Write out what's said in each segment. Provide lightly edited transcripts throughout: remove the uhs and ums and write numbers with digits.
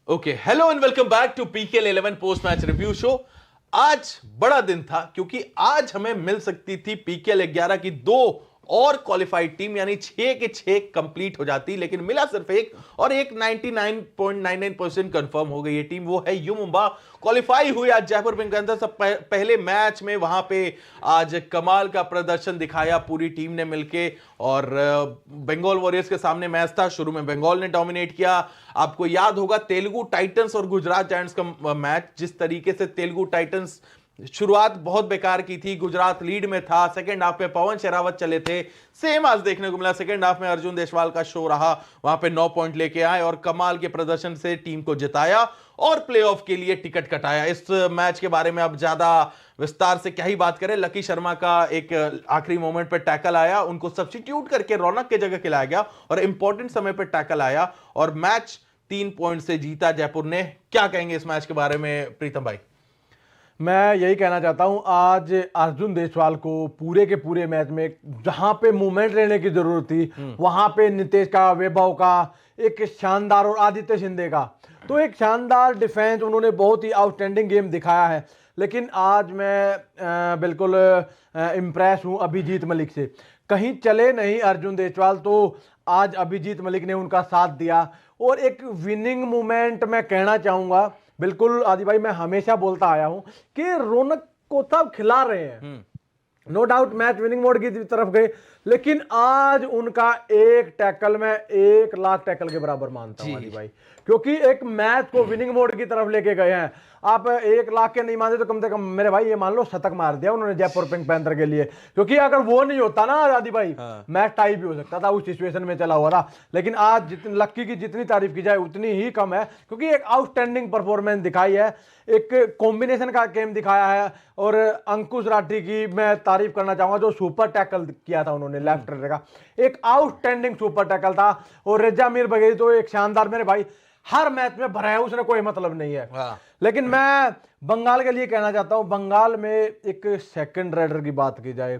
Okay, hello and welcome back to PKL 11 post match review show. आज बड़ा दिन था क्योंकि आज हमें मिल सकती थी पीकेएल 11 की दो और क्वालिफाइड टीम, यानी 6 के 6 कंप्लीट हो जाती, लेकिन मिला सिर्फ एक, और एक 99.99% कंफर्म हो गई ये टीम, वो है यू मुंबा। क्वालिफाई हुई आज जयपुर पिंक पैंथर्स। पहले मैच में वहां पे आज कमाल का प्रदर्शन दिखाया पूरी टीम ने मिलके, और बंगाल वॉरियर्स के सामने मैच था। शुरू में बंगाल ने डोमिनेट किया। आपको याद होगा तेलुगु टाइटंस और गुजरात जायंट्स का मैच, जिस तरीके से तेलुगु टाइटंस शुरुआत बहुत बेकार की थी, गुजरात लीड में था, सेकंड हाफ में पवन शेरावत चले थे, सेम आज देखने को मिला। सेकंड हाफ में अर्जुन देशवाल का शो रहा, वहां पे 9 पॉइंट लेके आए और कमाल के प्रदर्शन से टीम को जिताया और प्लेऑफ के लिए टिकट कटाया। इस मैच के बारे में अब ज्यादा विस्तार से क्या ही बात करें। लकी शर्मा का एक आखिरी मोमेंट पे टैकल आया, उनको सब्स्टिट्यूट करके रौनक के जगह खिलाया गया और इंपॉर्टेंट समय पे टैकल आया और मैच 3 पॉइंट से जीता जयपुर ने। क्या कहेंगे इस मैच के बारे में प्रीतम भाई? मैं यही कहना चाहता हूं, आज अर्जुन देशवाल को पूरे के पूरे मैच में जहां पे मूवमेंट लेने की जरूरत थी वहां पे नितेश का, वैभव का एक शानदार, और आदित्य शिंदे का तो एक शानदार डिफेंस, उन्होंने बहुत ही आउटस्टैंडिंग गेम दिखाया है। लेकिन आज मैं बिल्कुल इम्प्रेस हूं अभिजीत मलिक से। कहीं चले नहीं अर्जुन देशवाल, तो आज अभिजीत मलिक ने उनका साथ दिया और एक विनिंग मूवमेंट मैं कहना चाहूंगा। बिल्कुल आदि भाई, मैं हमेशा बोलता आया हूं कि रौनक को सब खिला रहे हैं, no doubt match winning mode की तरफ गए, लेकिन आज उनका एक टैकल मैं 1 लाख टैकल के बराबर मानता हूं आदि भाई, क्योंकि एक मैच को विनिंग मोड की तरफ लेके गए हैं। आप 1 लाख के नहीं मानते तो कम से कम मेरे भाई ये मान लो शतक मार दिया उन्होंने जयपुर पिंक पैंथर के लिए, क्योंकि अगर वो नहीं होता ना आदि भाई, मैच टाई भी हो सकता था, उस सिचुएशन में चला हुआ था। लेकिन आज जितनी लक्की की जितनी तारीफ की जाए उतनी ही कम है, क्योंकि एक आउटस्टैंडिंग परफॉर्मेंस दिखाई है, एक कॉम्बिनेशन का गेम दिखाया है। और अंकुश राठी की मैं तारीफ करना चाहूंगा, जो सुपर टैकल किया था उन्होंने लेफ्ट का, एक आउटस्टैंडिंग सुपर टैकल था। और रेजा मीर बघेल तो एक शानदार, मेरे भाई हर मैच में भरा है, उसने कोई मतलब नहीं है। लेकिन मैं बंगाल के लिए कहना चाहता हूं, बंगाल में एक सेकंड राइडर की बात की जाए,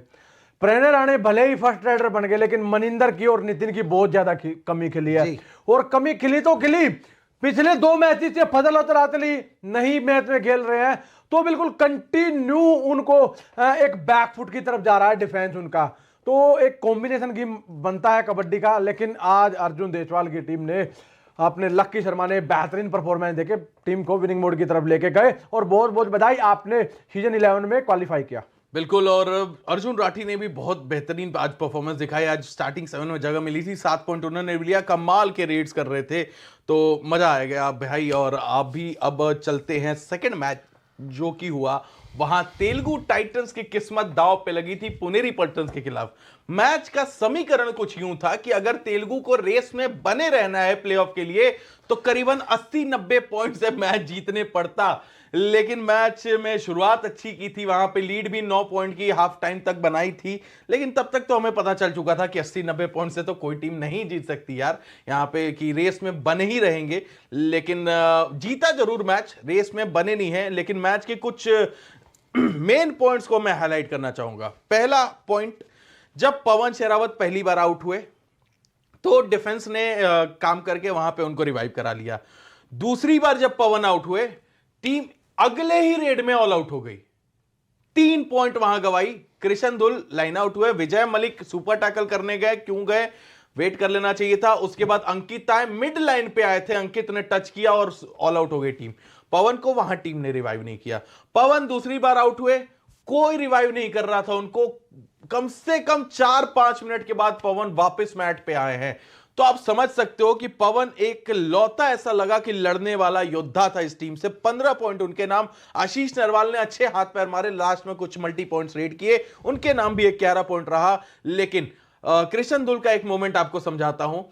प्रेरणा राणे भले ही फर्स्ट राइडर बन गए, लेकिन मनिंदर की और नितिन की बहुत ज्यादा कमी खिली है। और कमी खिली तो खिली, पिछले 2 मैचेस से फजल और रातली नहीं मैच में खेल रहे हैं, तो बिल्कुल कंटिन्यू उनको एक बैकफुट की तरफ जा रहा है डिफेंस उनका। तो एक कॉम्बिनेशन गेम बनता है कबड्डी का। लेकिन आज अर्जुन देशवाल की टीम ने, अपने लक्की शर्मा ने बेहतरीन परफॉर्मेंस देके टीम को विनिंग मोड की तरफ लेके गए, और बहुत बहुत बधाई, आपने सीजन 11 में क्वालिफाई किया। बिल्कुल, और अर्जुन राठी ने भी बहुत बेहतरीन आज परफॉर्मेंस दिखाई। आज स्टार्टिंग 7 में जगह मिली थी, 7 पॉइंट उन्होंने लिया, कमाल के रेड्स कर रहे थे, तो मजा आ गया भाई। और आप भी अब चलते हैं सेकंड मैच जो कि हुआ, वहां तेलुगु टाइटंस की किस्मत दांव पे लगी थी पुनेरी पल्टन्स के खिलाफ। मैच का समीकरण कुछ यूं था कि अगर तेलुगु को रेस में बने रहना है प्लेऑफ के लिए तो करीबन 80-90 पॉइंट से मैच जीतने पड़ता। लेकिन मैच में शुरुआत अच्छी की थी, वहां पे लीड भी 9 पॉइंट की हाफ टाइम तक बनाई थी, लेकिन तब तक तो हमें पता चल चुका था कि 80-90 पॉइंट से तो कोई टीम नहीं जीत सकती यार, यहां पे कि रेस में बने ही रहेंगे। लेकिन जीता जरूर मैच, रेस में बने नहीं है। लेकिन मैच के कुछ मेन पॉइंट्स को मैं हाईलाइट करना चाहूंगा। पहला पॉइंट, जब पवन शेरावत पहली बार आउट हुए तो डिफेंस ने काम करके वहां पे उनको रिवाइव करा लिया। दूसरी बार जब पवन आउट हुए, टीम अगले ही रेड में ऑल आउट हो गई, 3 पॉइंट वहां गवाई। कृष्ण दुल लाइन आउट हुए, विजय मलिक सुपर टैकल करने गए, क्यों गए, वेट कर लेना चाहिए था। उसके बाद अंकित आए, मिड लाइन पे आए थे, अंकित ने टच किया और ऑल आउट हो गई टीम। पवन को वहां टीम ने रिवाइव नहीं किया। पवन दूसरी बार आउट हुए, कोई रिवाइव नहीं कर रहा था उनको। कम से कम 4-5 मिनट के बाद पवन वापस मैट पे आए हैं, तो आप समझ सकते हो कि पवन एक लौता ऐसा लगा कि लड़ने वाला योद्धा था इस टीम से। 15 पॉइंट उनके नाम। आशीष नरवाल ने अच्छे हाथ पैर मारे, लास्ट में कुछ मल्टी पॉइंट्स रेड किए, उनके नाम भी 11 पॉइंट रहा। लेकिन कृष्ण दुल का एक मोमेंट आपको समझाता हूं।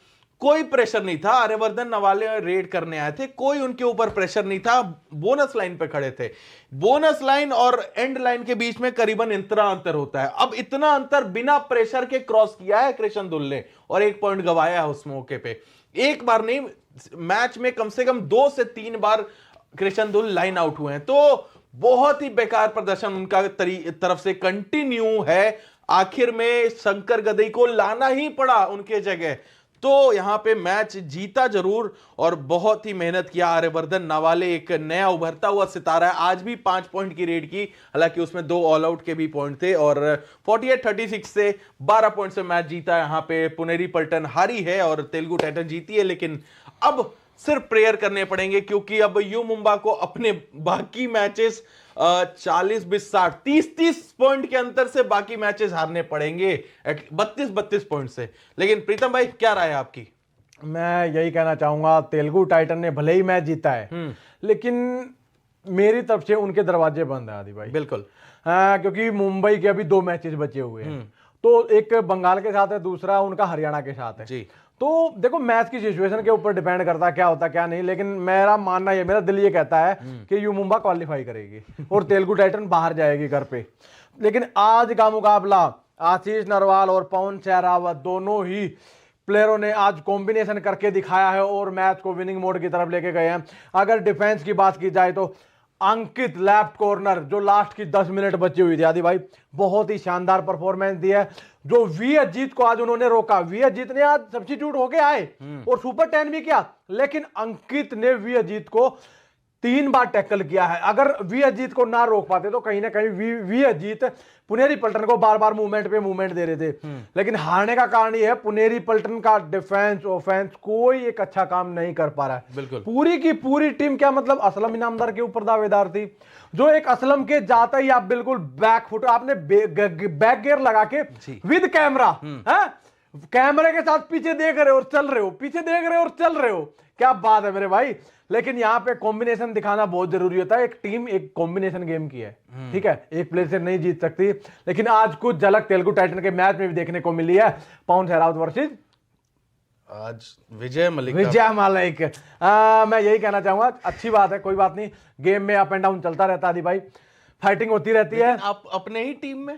कोई प्रेशर नहीं था, आर्यवर्धन नवाले रेड करने आए थे, कोई उनके ऊपर प्रेशर नहीं था, बोनस लाइन पे खड़े थे। बोनस लाइन और एंड लाइन के बीच में करीबन इतना अंतर होता है। अब इतना अंतर बिना प्रेशर के क्रॉस किया है कृष्ण दुल ने और 1 पॉइंट गवाया है उस मौके पे। एक बार नहीं, मैच में कम से कम 2 से 3 बार कृष्ण दुल लाइन आउट हुए हैं, तो बहुत ही बेकार प्रदर्शन उनका तरफ से कंटिन्यू है। आखिर में शंकर गदई को लाना ही पड़ा उनके जगह। तो यहाँ पे मैच जीता जरूर और बहुत ही मेहनत किया आर्यवर्धन नावाले, एक नया उभरता हुआ सितारा है। आज भी 5 पॉइंट की रेड की, हालांकि उसमें 2 ऑल आउट के भी पॉइंट थे और 48-36 से 12 पॉइंट से मैच जीता। यहाँ पे पुनेरी पल्टन हारी है और तेलुगु टाइटन जीती है, लेकिन अब सिर्फ प्रेयर करने पड़ेंगे क्योंकि अब यू मुंबा को अपने बाकी मैचेस 40-20-60 30-30 पॉइंट के अंतर से बाकी मैचेस हारने पड़ेंगे, 32-32 पॉइंट से। लेकिन प्रीतम भाई, क्या राय है आपकी? मैं यही कहना चाहूंगा, तेलुगु टाइटन ने भले ही मैच जीता है, लेकिन मेरी तरफ से उनके दरवाजे बंद है आदि भाई। बिल्कुल। क्योंकि मुंबई के अभी 2 मैचेस बचे हुए हैं, तो एक बंगाल के साथ है, दूसरा उनका हरियाणा के साथ है जी। तो देखो, मैच की सिचुएशन के ऊपर डिपेंड करता है क्या होता क्या नहीं, लेकिन मेरा मानना ये, मेरा दिल ये कहता है कि यू मुंबा क्वालिफाई करेगी और तेलुगु टाइटन बाहर जाएगी घर पे। लेकिन आज का मुकाबला आशीष नरवाल और पवन सहरावत दोनों ही प्लेयरों ने आज कॉम्बिनेशन करके दिखाया है और मैच को विनिंग मोड की तरफ लेके गए हैं। अगर डिफेंस की बात की जाए तो अंकित लेफ्ट कॉर्नर, जो लास्ट की 10 मिनट बची हुई थी आदि भाई, बहुत ही शानदार परफॉर्मेंस दी है। जो वी अजीत को आज उन्होंने रोका, वी अजीत ने आज सब्स्टिट्यूट होके आए और सुपर 10 भी किया, लेकिन अंकित ने वी अजीत को 3 बार टैकल किया है। अगर वी अजीत को ना रोक पाते तो कहीं ना कहीं वी अजीत पुनेरी पल्टन को बार बार मूवमेंट पे मूवमेंट दे रहे थे। लेकिन हारने का कारण यह है, पुनेरी पल्टन का डिफेंस ऑफेंस कोई एक अच्छा काम नहीं कर पा रहा है। बिल्कुल। पूरी की पूरी टीम, क्या मतलब, असलम इनामदार के ऊपर दावेदार थी। जो एक असलम के जाता ही आप बिल्कुल बैक फुट, आपने बैक गियर लगा के विद कैमरा, कैमरे के साथ पीछे देख रहे हो और चल रहे हो, पीछे देख रहे हो और चल रहे हो, क्या बात है मेरे भाई। लेकिन यहाँ पे कॉम्बिनेशन दिखाना बहुत जरूरी होता है। एक टीम एक कॉम्बिनेशन गेम की है, ठीक है, एक प्लेयर से नहीं जीत सकती। लेकिन आज कुछ झलक तेलुगु टाइटन के मैच में भी देखने को मिली है, पवन सहरावत वर्सेस आज विजय मलिक। मैं यही कहना चाहूंगा, अच्छी बात है, कोई बात नहीं, गेम में अप एंड डाउन चलता रहता है भाई, फाइटिंग होती रहती है। आप अपने ही टीम में,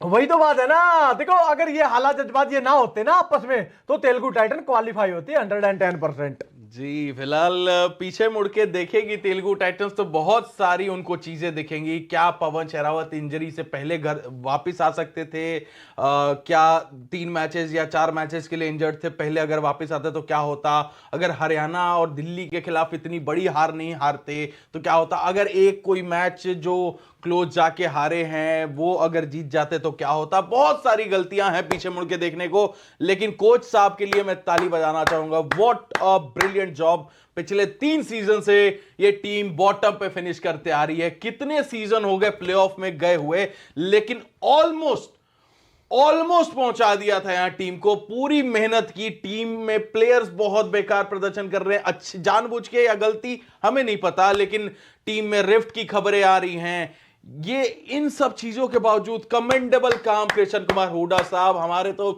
वही तो बात है ना। देखो, अगर ये हालात जज्बात ये ना होते ना आपस में, तो तेलुगु टाइटन क्वालिफाई होती है 110%। जी। फिलहाल पीछे मुड़ के देखेगी तेलुगु टाइटंस तो बहुत सारी उनको चीजें दिखेंगी। क्या पवन सहरावत इंजरी से पहले घर वापस आ सकते थे? क्या 3 मैचेस या 4 मैचेस के लिए इंजर्ड थे पहले, अगर वापस आते तो क्या होता? अगर हरियाणा और दिल्ली के खिलाफ इतनी बड़ी हार नहीं हारते तो क्या होता? अगर एक कोई मैच जो क्लोज जाके हारे हैं वो अगर जीत जाते तो क्या होता? बहुत सारी गलतियां हैं पीछे मुड़ के देखने को, लेकिन कोच साहब के लिए मैं ताली बजाना चाहूंगा। What a brilliant job. पिछले 3 सीजन से ये टीम बॉटम पे फिनिश करते आ रही है। कितने सीजन हो गए प्लेऑफ में गए हुए, लेकिन ऑलमोस्ट पहुंचा दिया था यहां टीम को। पूरी मेहनत की, टीम में प्लेयर्स बहुत बेकार प्रदर्शन कर रहे हैं, अच्छी जानबूझ के या गलती हमें नहीं पता, लेकिन टीम में रिफ्ट की खबरें आ रही हैं। ये इन सब चीजों के बावजूद कमेंडेबल काम कृष्ण कुमार हुड्डा साहब, हमारे तो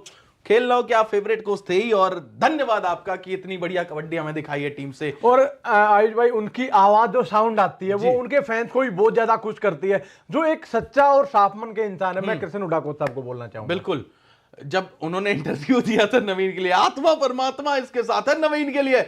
खेल लो क्या फेवरेट कोच थे ही, और धन्यवाद आपका कि इतनी बढ़िया कबड्डी हमें दिखाई है टीम से। और आयुष भाई, उनकी आवाज जो साउंड आती है वो उनके फैंस को भी बहुत ज्यादा खुश करती है। जो एक सच्चा और साफ मन के इंसान है, मैं कृष्ण हुड्डा कोच साहब को बोलना चाहूंगा। बिल्कुल। जब उन्होंने इंटरव्यू दिया था नवीन के लिए, आत्मा परमात्मा इसके साथ है नवीन के लिए,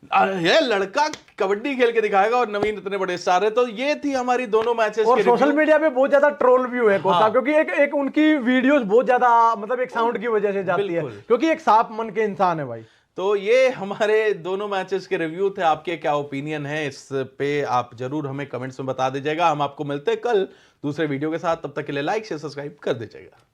ये लड़का कबड्डी खेल के दिखाएगा और नवीन इतने बड़े स्टार है। तो ये थी हमारी दोनों मैचेस और सोशल मीडिया पे बहुत ज्यादा ट्रोल भी हुए कोच साहब, क्योंकि एक उनकी वीडियोस बहुत ज्यादा, मतलब एक साउंड की वजह से जाती है, क्योंकि एक साफ मन के इंसान है भाई। तो ये हमारे दोनों मैचेस के रिव्यू थे। आपके क्या ओपिनियन है इस पे आप जरूर हमें कमेंट्स में बता दीजिएगा। हम आपको मिलते हैं कल दूसरे वीडियो के साथ, तब तक के लिए लाइक शेयर सब्सक्राइब कर दीजिएगा।